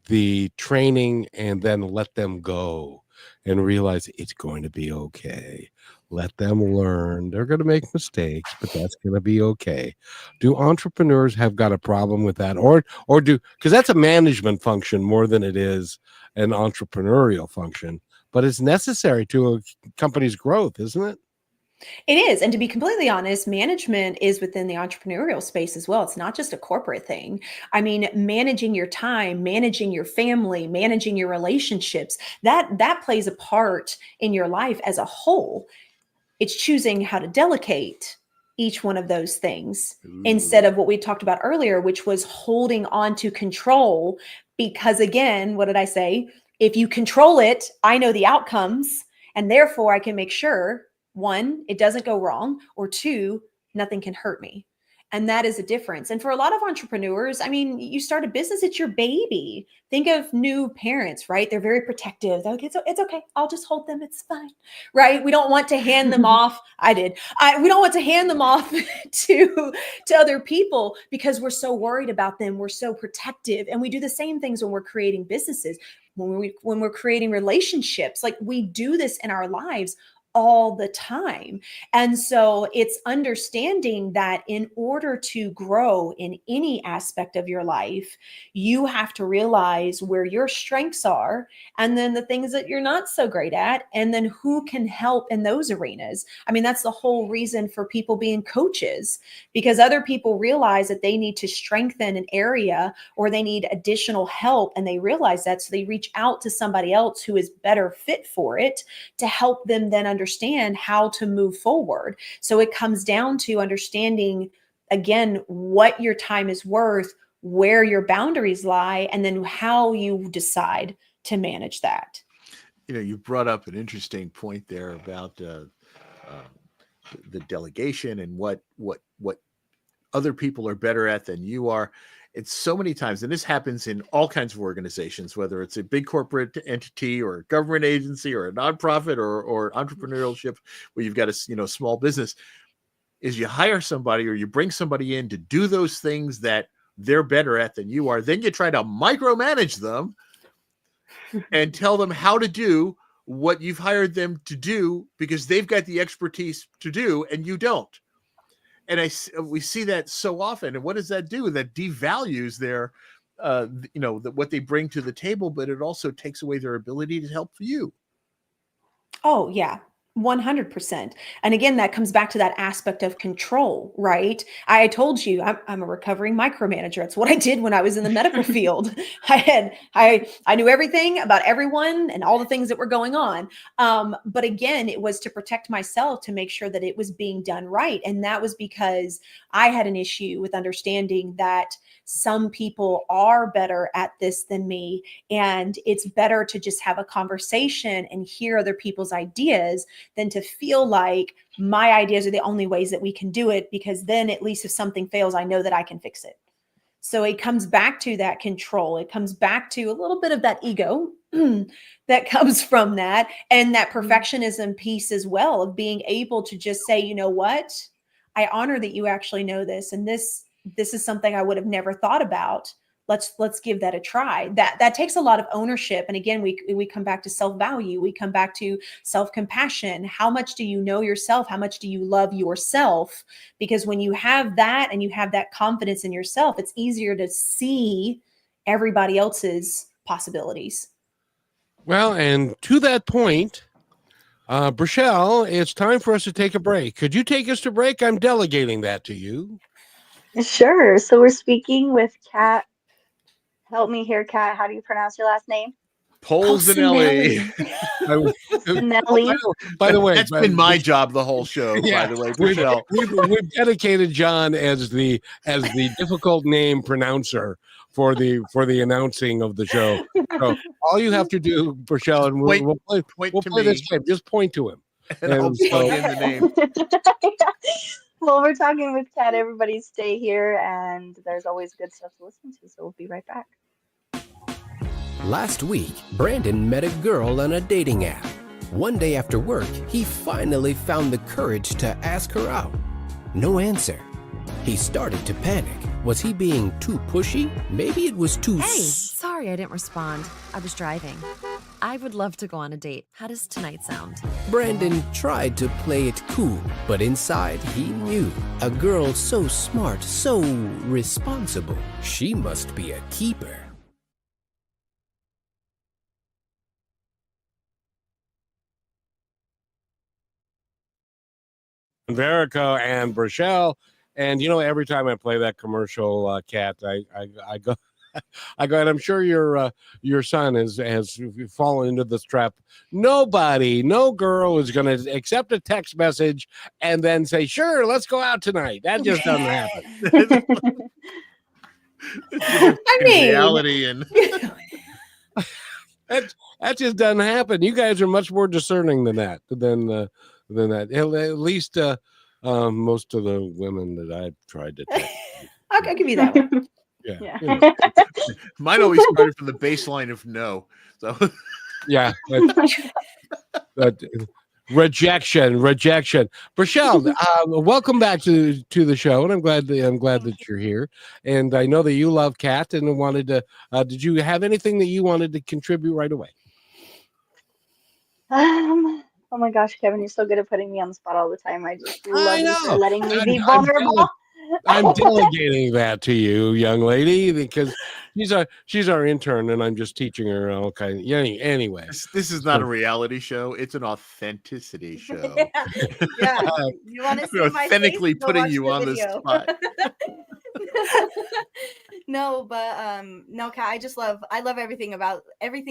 S1: the training, and then let them go and realize it's going to be okay. Let them learn. They're going to make mistakes, but that's going to be okay. Do entrepreneurs have got a problem with that, or do, because that's a management function more than it is an entrepreneurial function, but it's necessary to a company's growth, isn't it?
S3: It is. And to be completely honest, management is within the entrepreneurial space as well. It's not just a corporate thing. I mean, managing your time, managing your family, managing your relationships, that plays a part in your life as a whole. It's choosing how to delegate each one of those things instead of what we talked about earlier, which was holding on to control. Because again, what did I say? If you control it, I know the outcomes, and therefore I can make sure, one, it doesn't go wrong, or two, nothing can hurt me. And that is a difference. And for a lot of entrepreneurs, I mean, you start a business, it's your baby. Think of new parents, right? They're very protective. They're like, it's okay. I'll just hold them. It's fine, right? We don't want to hand them off. We don't want to hand them off to other people because we're so worried about them. We're so protective. And we do the same things when we're creating businesses, when we're creating relationships. Like, we do this in our lives all the time. And so it's understanding that in order to grow in any aspect of your life, you have to realize where your strengths are, and then the things that you're not so great at, and then who can help in those arenas. I mean, that's the whole reason for people being coaches, because other people realize that they need to strengthen an area or they need additional help, and they realize that, so they reach out to somebody else who is better fit for it to help them then understand how to move forward. So it comes down to understanding, again, what your time is worth, where your boundaries lie, and then how you decide to manage that.
S2: You brought up an interesting point there about the delegation and what other people are better at than you are. It's so many times, and this happens in all kinds of organizations, whether it's a big corporate entity or a government agency or a nonprofit or entrepreneurship, where you've got a small business, is you hire somebody or you bring somebody in to do those things that they're better at than you are. Then you try to micromanage them and tell them how to do what you've hired them to do because they've got the expertise to do and you don't. And we see that so often. And what does that do? That devalues their, what they bring to the table, but it also takes away their ability to help you.
S3: Oh, yeah. 100%. And again, that comes back to that aspect of control, right? I told you I'm a recovering micromanager. It's what I did when I was in the medical field. I knew everything about everyone and all the things that were going on. But again, it was to protect myself, to make sure that it was being done right. And that was because I had an issue with understanding that some people are better at this than me. And it's better to just have a conversation and hear other people's ideas than to feel like my ideas are the only ways that we can do it, because then at least if something fails, I know that I can fix it. So it comes back to that control. It comes back to a little bit of that ego that comes from that, and that perfectionism piece as well, of being able to just say, you know what, I honor that you actually know this, and this is something I would have never thought about. Let's give that a try. That takes a lot of ownership. And again, we come back to self-value. We come back to self-compassion. How much do you know yourself? How much do you love yourself? Because when you have that and you have that confidence in yourself, it's easier to see everybody else's possibilities.
S1: Well, and to that point, Brachelle, it's time for us to take a break. Could you take us to break? I'm delegating that to you.
S6: Sure. So we're speaking with Kat. Help me here, Kat. How do you pronounce your last name?
S2: Polsinelli.
S6: Polsinelli.
S1: By the way,
S2: that's been my job the whole show.
S1: Yeah,
S2: by the way, Brachelle.
S1: We've dedicated John as the difficult name pronouncer for the announcing of the show. So all you have to do, Brachelle, and we'll play this game. Just point to him,
S2: and I'll plug in the name.
S6: Well, we're talking with Kat. Everybody stay here, and there's always good stuff to listen to, so we'll be right back.
S7: Last week, Brandon met a girl on a dating app. One day after work, he finally found the courage to ask her out. No answer. He started to panic. Was he being too pushy? Maybe it was too...
S8: Hey, sorry I didn't respond. I was driving. I would love to go on a date. How does tonight sound?
S7: Brandon tried to play it cool, but inside he knew. A girl so smart, so responsible. She must be a keeper.
S1: Verico and Brachelle. And every time I play that commercial, Kat, I go, and I'm sure your son has fallen into this trap. No girl is going to accept a text message and then say, "Sure, let's go out tonight." That just doesn't happen.
S3: I mean,
S2: reality and
S1: that just doesn't happen. You guys are much more discerning than that. At least most of the women that I've tried to text.
S3: I'll give you that one.
S1: Yeah.
S2: Mine always started from the baseline of no. So
S1: yeah. Rejection. Brachelle, welcome back to the show, and I'm glad that you're here. And I know that you love Kat and wanted to. Did you have anything that you wanted to contribute right away?
S6: Oh my gosh, Kevin, you're so good at putting me on the spot all the time. I just
S1: I
S6: love you for
S1: know.
S6: letting me
S1: I'm,
S6: be
S1: I'm,
S6: vulnerable.
S1: I'm delegating that to you, young lady, because she's our intern, and I'm just teaching her all kind. Yeah. Anyway,
S2: This is not a reality show. It's an authenticity show.
S6: Yeah. You want to see
S2: We're
S6: my face?
S2: authentically
S6: Go
S2: putting
S6: watch
S2: you
S6: the
S2: on the
S6: video.
S2: spot.
S6: No, but no, Kat, I love everything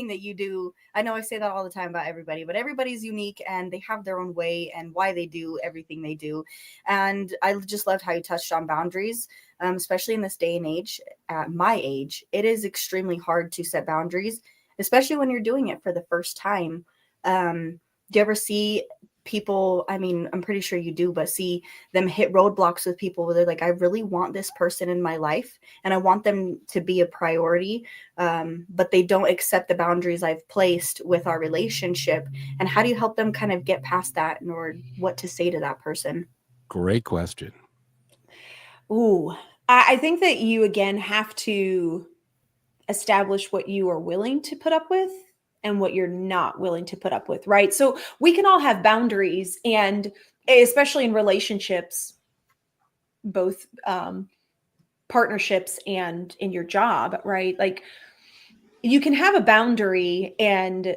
S6: that you do. I know I say that all the time about everybody, but everybody's unique and they have their own way and why they do everything they do. And I just loved how you touched on boundaries, especially in this day and age. At my age, it is extremely hard to set boundaries, especially when you're doing it for the first time. Do you ever see people, I mean, I'm pretty sure you do, but see them hit roadblocks with people where they're like, I really want this person in my life and I want them to be a priority, but they don't accept the boundaries I've placed with our relationship. And how do you help them kind of get past that, or what to say to that person?
S1: great question.
S3: Ooh, I think that you again have to establish what you are willing to put up with and what you're not willing to put up with, right? So we can all have boundaries, and especially in relationships, both partnerships and in your job, right? Like you can have a boundary and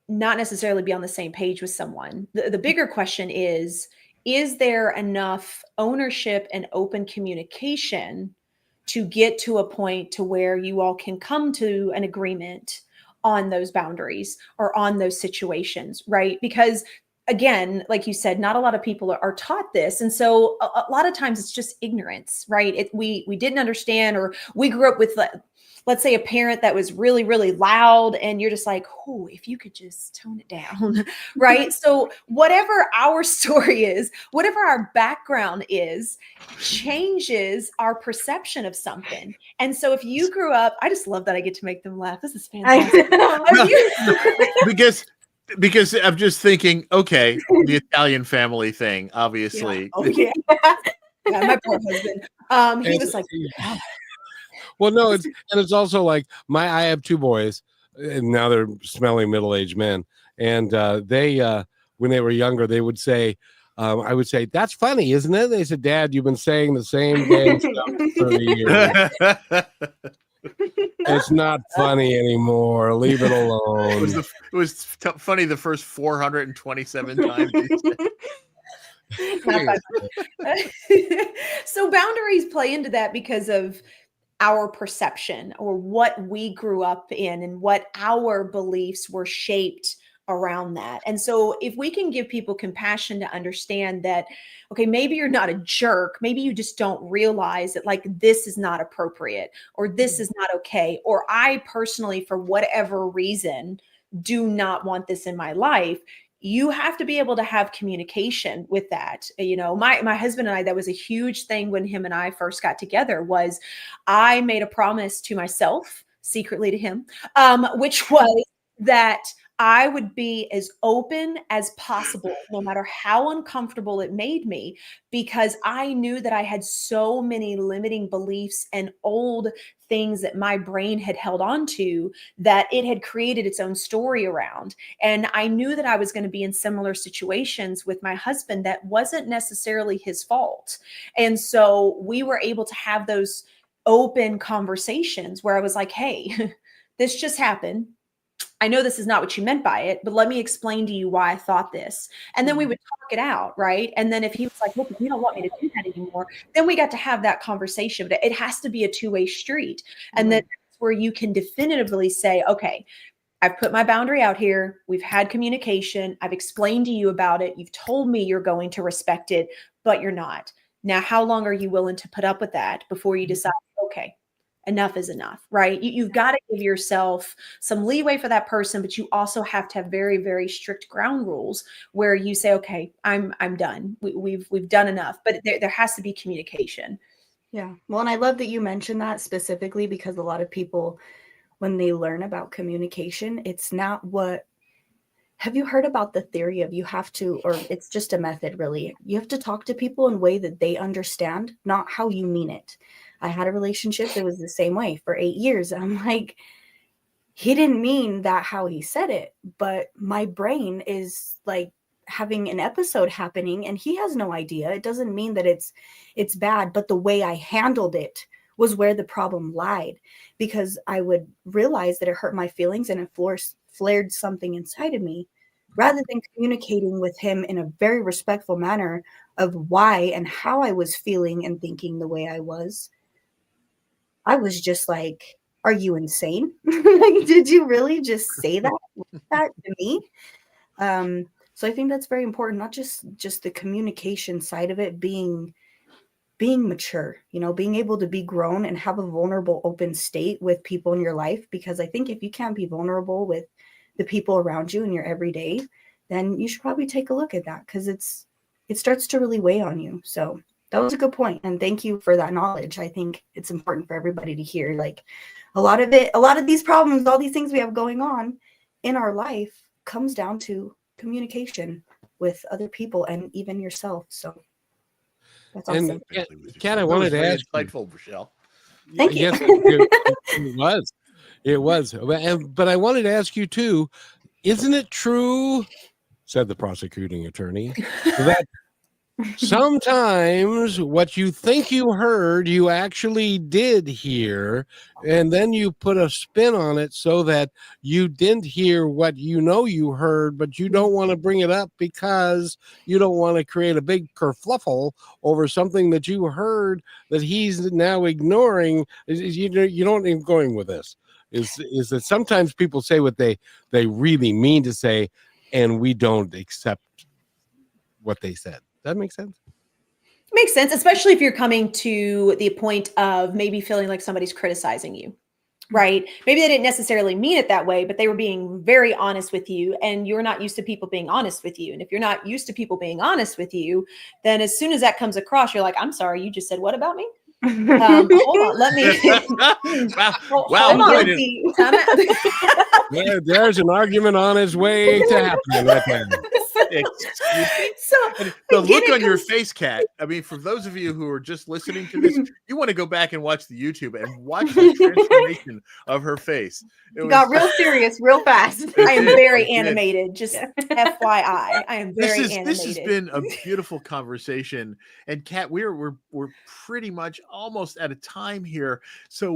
S3: not necessarily be on the same page with someone. The bigger question is there enough ownership and open communication to get to a point to where you all can come to an agreement on those boundaries or on those situations, right? Because again, like you said, not a lot of people are taught this. And so a lot of times it's just ignorance, right? We didn't understand, or we grew up with, let's say, a parent that was really, really loud, and you're just like, oh, if you could just tone it down, right? So whatever our story is, whatever our background is, changes our perception of something. And so if you grew up, I just love that I get to make them laugh. This is fantastic.
S2: because I'm just thinking, okay, the Italian family thing, obviously.
S3: Yeah. Oh, yeah. Yeah, my poor husband. He was like, oh.
S1: Well, no, it's also like I have two boys, and now they're smelly middle-aged men, and they when they were younger, they would say, I would say, "That's funny, isn't it?" They said, "Dad, you've been saying the same damn stuff for 30 years. It's not funny anymore. Leave it alone."
S2: It was funny the first 427 times.
S3: So boundaries play into that because of our perception or what we grew up in and what our beliefs were shaped around that. And so if we can give people compassion to understand that, okay, maybe you're not a jerk, maybe you just don't realize that, like, this is not appropriate, or this is not okay, or I personally, for whatever reason, do not want this in my life. You have to be able to have communication with that. You know, my husband and I, that was a huge thing when him and I first got together, was I made a promise to myself, secretly to him, which was that I would be as open as possible, no matter how uncomfortable it made me, because I knew that I had so many limiting beliefs and old things that my brain had held on to that it had created its own story around. And I knew that I was going to be in similar situations with my husband that wasn't necessarily his fault. And so we were able to have those open conversations where I was like, hey, this just happened. I know this is not what you meant by it, but let me explain to you why I thought this. And then we would talk it out, right? And then if he was like, look, if you don't want me to do that anymore, then we got to have that conversation. But it has to be a two-way street. And then that's where you can definitively say, okay, I've put my boundary out here. We've had communication. I've explained to you about it. You've told me you're going to respect it, but you're not. Now, how long are you willing to put up with that before you decide, okay, enough is enough, right? You've got to give yourself some leeway for that person, but you also have to have very, very strict ground rules where you say, okay, I'm done. We've done enough, but there has to be communication.
S6: Yeah. Well, and I love that you mentioned that specifically, because a lot of people, when they learn about communication, it's not what, have you heard about the theory of you have to, or it's just a method really, you have to talk to people in a way that they understand, not how you mean it. I had a relationship that was the same way for 8 years. And I'm like, he didn't mean that how he said it, but my brain is like having an episode happening and he has no idea. It doesn't mean that it's bad, but the way I handled it was where the problem lied, because I would realize that it hurt my feelings and it flared something inside of me, rather than communicating with him in a very respectful manner of why and how I was feeling and thinking the way I was just like, are you insane? Like, did you really just say that to me? So I think that's very important, not just the communication side of it, being mature, being able to be grown and have a vulnerable, open state with people in your life. Because I think if you can't be vulnerable with the people around you in your everyday, then you should probably take a look at that, because it starts to really weigh on you. So that was a good point. And thank you for that knowledge. I think it's important for everybody to hear, like, a lot of these problems, all these things we have going on in our life comes down to communication with other people and even yourself. So that's awesome.
S1: And Kat, I wanted to ask
S2: insightful, Rochelle.
S6: Thank you.
S1: Yes, it was. But I wanted to ask you too, isn't it true, said the prosecuting attorney, that sometimes what you think you heard, you actually did hear, and then you put a spin on it so that you didn't hear what you heard, but you don't want to bring it up because you don't want to create a big kerfluffle over something that you heard that he's now ignoring. You don't even going with this. Is that sometimes people say what they really mean to say, and we don't accept what they said. That makes sense.
S3: Makes sense, especially if you're coming to the point of maybe feeling like somebody's criticizing you, right? Maybe they didn't necessarily mean it that way, but they were being very honest with you, and you're not used to people being honest with you. And if you're not used to people being honest with you, then as soon as that comes across, you're like, I'm sorry, you just said what about me? Hold on, let me.
S2: Wow.
S1: There's an argument on its way to happening right now.
S6: So
S2: the look on your face, Kat. I mean, for those of you who are just listening to this, you want to go back and watch the YouTube and watch the transformation of her face.
S6: It got real serious real fast.
S3: I am very animated. Just FYI, I am very animated.
S2: This has been a beautiful conversation. And Kat, we're pretty much almost at a time here, so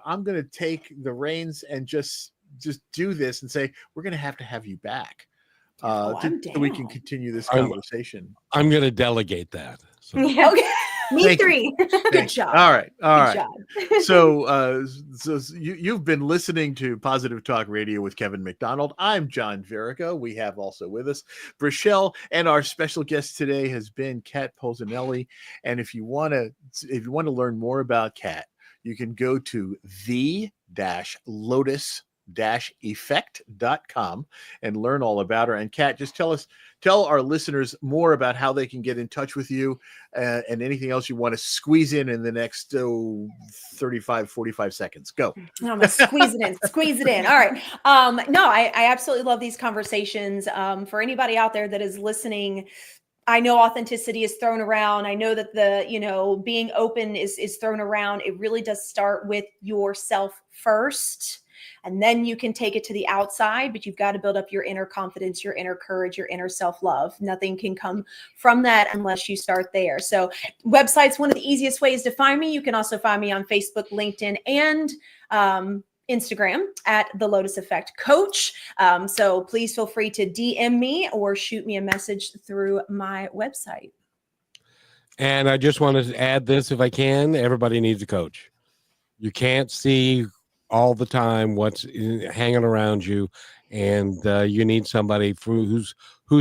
S2: I'm gonna take the reins and just do this and say we're gonna have to have you back. So we can continue this conversation.
S1: I'm going to delegate that. So.
S3: Yeah, okay.
S6: Me three.
S3: Good job.
S2: All right.
S3: Job.
S2: So you've been listening to Positive Talk Radio with Kevin McDonald. I'm John Verico. We have also with us Rochelle, and our special guest today has been Kat Polsinelli. And if you want to learn more about Kat, you can go to the-lotus-effect.com and learn all about her. And Kat, just tell our listeners more about how they can get in touch with you, and anything else you want to squeeze in the next 35-45 seconds. Go.
S3: I'm gonna squeeze it in. All right. No, I absolutely love these conversations. For anybody out there that is listening, I know authenticity is thrown around. I know that being open is thrown around. It really does start with yourself first, and then you can take it to the outside, but you've got to build up your inner confidence, your inner courage, your inner self-love. Nothing can come from that unless you start there. So website's one of the easiest ways to find me. You can also find me on Facebook, LinkedIn, and Instagram at The Lotus Effect Coach. So please feel free to DM me or shoot me a message through my website.
S1: And I just wanted to add this, if I can. Everybody needs a coach. You can't see all the time what's hanging around you, and you need somebody who's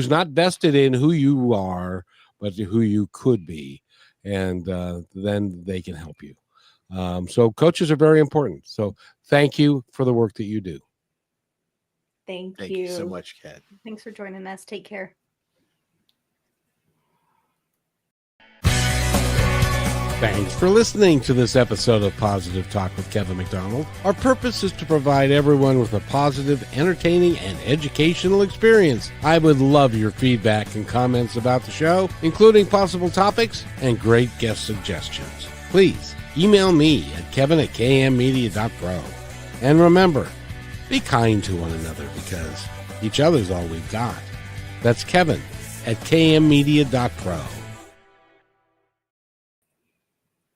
S1: not vested in who you are, but who you could be, and then they can help you. So coaches are very important. So thank you for the work that you do.
S3: Thank
S2: you. Thank you so much, Kat.
S6: Thanks for joining us. Take care.
S1: Thanks for listening to this episode of Positive Talk with Kevin McDonald. Our purpose is to provide everyone with a positive, entertaining, and educational experience. I would love your feedback and comments about the show, including possible topics and great guest suggestions. Please email me at kevin@kmmedia.pro. And remember, Be kind to one another because each other's all we've got. That's Kevin at kmmedia.pro.